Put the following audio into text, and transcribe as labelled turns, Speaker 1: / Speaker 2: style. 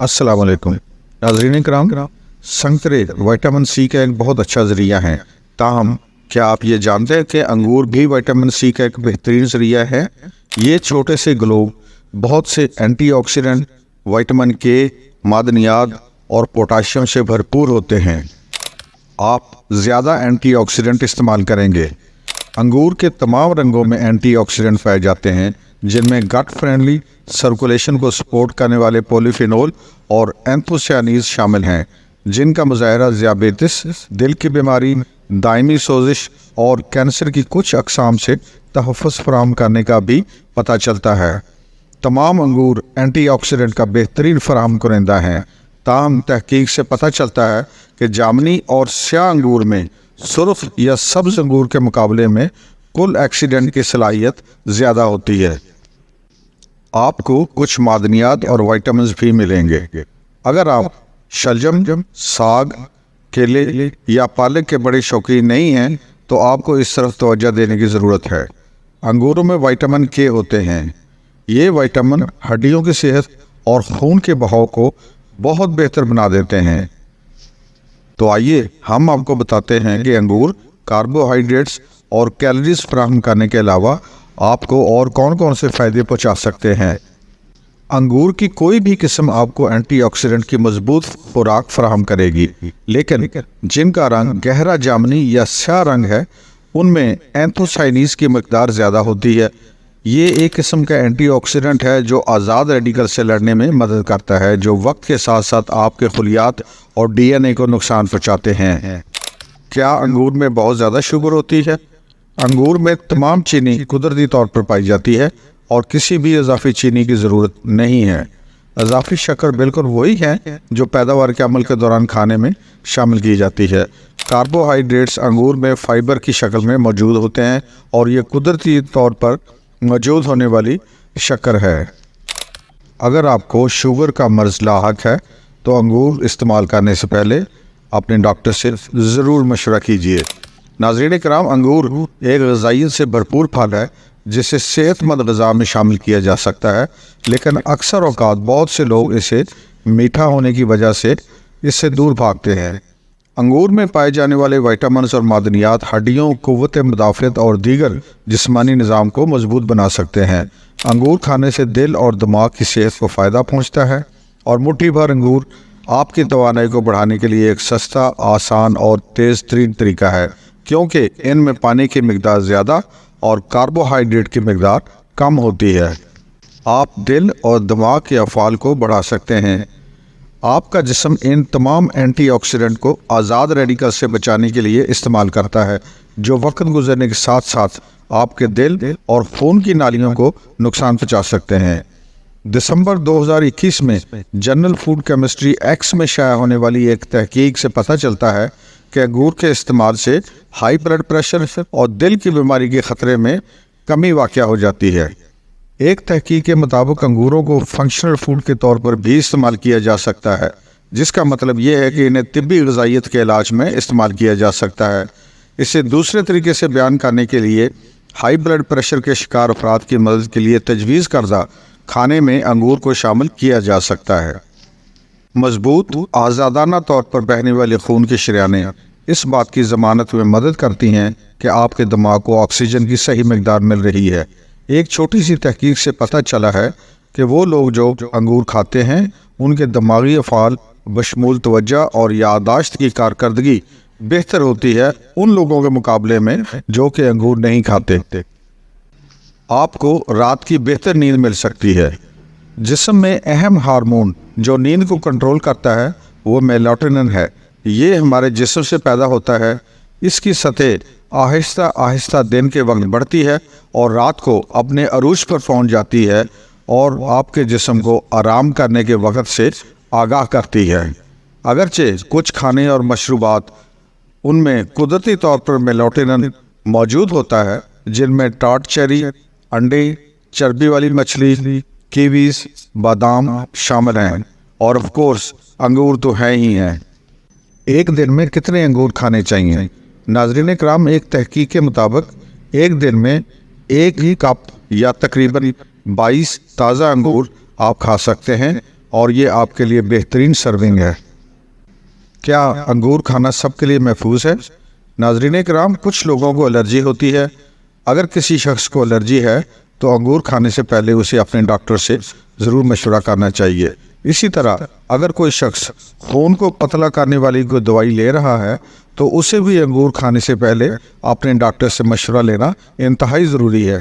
Speaker 1: अस्सलाम वालेकुम नाज़रीन कराम। संतरे विटामिन सी का एक बहुत अच्छा ज़रिया है। ताहम क्या आप ये जानते हैं कि अंगूर भी विटामिन सी का एक बेहतरीन ज़रिया है। ये छोटे से ग्लोब बहुत से एंटीऑक्सीडेंट, विटामिन के, मादनियात और पोटाशियम से भरपूर होते हैं। आप ज़्यादा एंटीऑक्सीडेंट इस्तेमाल करेंगे। अंगूर के तमाम रंगों में एंटीऑक्सीडेंट पाए जाते हैं, जिनमें गट फ्रेंडली, सर्कुलेशन को सपोर्ट करने वाले पॉलीफिनोल और एंथोसायनिन्स शामिल हैं, जिनका मुजाहरा ज़ियाबेतिस, दिल की बीमारी, दायमी सोजिश और कैंसर की कुछ अक़साम से तहफ़्फ़ुज़ फराहम करने का भी पता चलता है। तमाम अंगूर एंटीऑक्सीडेंट का बेहतरीन फराहम कुरिंदा हैं। ताहम तहकीक से पता चलता है कि जामनी और स्याह अंगूर में सुर्ख या सब्ज़ अंगूर के मुकाबले में कुल एक्सीडेंट की सलाहियत ज़्यादा होती है। आपको कुछ मादनियात और विटामिन्स भी मिलेंगे। अगर आप शलजम, साग, केले या पालक के बड़े शौकीन नहीं हैं तो आपको इस तरफ तवज्जो देने की ज़रूरत है। अंगूरों में विटामिन के होते हैं। ये विटामिन हड्डियों की सेहत और खून के बहाव को बहुत बेहतर बना देते हैं। तो आइए हम आपको बताते हैं कि अंगूर कार्बोहाइड्रेट्स और कैलोरीज फराहम करने के अलावा आपको और कौन कौन से फ़ायदे पहुंचा सकते हैं। अंगूर की कोई भी किस्म आपको एंटीऑक्सीडेंट की मजबूत खुराक फराहम करेगी, लेकिन जिनका रंग गहरा जामनी या स्याह रंग है उनमें एंथोसायनिन्स की मकदार ज़्यादा होती है। ये एक किस्म का एंटीऑक्सीडेंट है जो आज़ाद रेडिकल से लड़ने में मदद करता है, जो वक्त के साथ साथ आपके खुलियात और डीएनए को नुकसान पहुँचाते हैं। क्या अंगूर में बहुत ज़्यादा शुगर होती है? अंगूर में तमाम चीनी कुदरती तौर पर पाई जाती है और किसी भी इजाफी चीनी की ज़रूरत नहीं है। इजाफी शक्कर बिल्कुल वही है जो पैदावार के अमल के दौरान खाने में शामिल की जाती है। कार्बोहाइड्रेट्स अंगूर में फ़ाइबर की शक्ल में मौजूद होते हैं और ये कुदरती तौर पर मौजूद होने वाली शक्कर है। अगर आपको शुगर का मर्ज़ लाहक है तो अंगूर इस्तेमाल करने से पहले अपने डॉक्टर से ज़रूर मशवरा कीजिए। नाज़रीन कराम, अंगूर एक ग़िज़ाइयत से भरपूर फल है जिसे सेहतमंद ग़िज़ा में शामिल किया जा सकता है, लेकिन अक्सर औक़ात बहुत से लोग इसे मीठा होने की वजह से इससे दूर भागते हैं। अंगूर में पाए जाने वाले विटामिन्स और मादनियात हड्डियों, क़ुव्वत मुदाफ़अत और दीगर जिस्मानी निज़ाम को मजबूत बना सकते हैं। अंगूर खाने से दिल और दिमाग की सेहत को फ़ायदा पहुँचता है और मुट्ठी भर अंगूर आपकी तवानाई को बढ़ाने के लिए एक सस्ता, आसान और तेज़ तरीन तरीका है, क्योंकि इनमें पानी की मिकदार ज़्यादा और कार्बोहाइड्रेट की मिकदार कम होती है। आप दिल और दिमाग के अफ़ाल को बढ़ा सकते हैं। आपका जिस्म इन तमाम एंटीऑक्सीडेंट को आज़ाद रेडिकल से बचाने के लिए इस्तेमाल करता है, जो वक्त गुजरने के साथ साथ आपके दिल और खून की नालियों को नुकसान पहुँचा सकते हैं। दिसंबर 2021 में जर्नल फूड केमिस्ट्री एक्स में शाया होने वाली एक तहकीक से पता चलता है कि अंगूर के इस्तेमाल से हाई ब्लड प्रेशर और दिल की बीमारी के ख़तरे में कमी वाक़या हो जाती है। एक तहकीक के मुताबिक अंगूरों को फंक्शनल फूड के तौर पर भी इस्तेमाल किया जा सकता है, जिसका मतलब यह है कि इन्हें तिब्बी ग़िज़ाइयत के इलाज में इस्तेमाल किया जा सकता है। इसे दूसरे तरीके से बयान करने के लिए हाई ब्लड प्रेशर के शिकार अफराद की मदद के लिए तजवीज़ करदा खाने में अंगूर को शामिल किया जा सकता है। मजबूत, आज़ादाना तौर पर बहने वाले खून की शरियानें इस बात की ज़मानत में मदद करती हैं कि आपके दिमाग को ऑक्सीजन की सही मिकदार मिल रही है। एक छोटी सी तहकीक से पता चला है कि वो लोग जो अंगूर खाते हैं उनके दिमागी अफ़ाल बशमूल तवज्जो और याददाश्त की कारकर्दगी बेहतर होती है उन लोगों के मुकाबले में जो कि अंगूर नहीं खाते। आपको रात की बेहतर नींद मिल सकती है। जिस्म में अहम हार्मोन जो नींद को कंट्रोल करता है वो मेलाटोनिन है। ये हमारे जिस्म से पैदा होता है। इसकी सतह आहिस्ता आहिस्ता दिन के वक्त बढ़ती है और रात को अपने अरूज पर पहुंच जाती है और आपके जिस्म को आराम करने के वक्त से आगाह करती है। अगरचे कुछ खाने और मशरूबात उनमें कुदरती तौर पर मेलाटोनिन मौजूद होता है, जिनमें टाट चेरी, अंडे, चर्बी वाली मछली, कीवीज, बादाम शामिल हैं और ऑफ कोर्स अंगूर तो है ही हैं। एक दिन में कितने अंगूर खाने चाहिए? नाज़रीन कराम, एक तहकीक के मुताबिक एक दिन में एक ही कप या तकरीबन 22 ताज़ा अंगूर आप खा सकते हैं اور یہ آپ کے لیے بہترین سرونگ ہے۔ کیا انگور کھانا سب کے لیے محفوظ ہے؟ ناظرین کرام، کچھ لوگوں کو الرجی ہوتی ہے۔ اگر کسی شخص کو الرجی ہے تو انگور کھانے سے پہلے اسے اپنے ڈاکٹر سے ضرور مشورہ کرنا چاہیے۔ اسی طرح اگر کوئی شخص خون کو پتلا کرنے والی کوئی دوائی لے رہا ہے تو اسے بھی انگور کھانے سے پہلے اپنے ڈاکٹر سے مشورہ لینا انتہائی ضروری ہے۔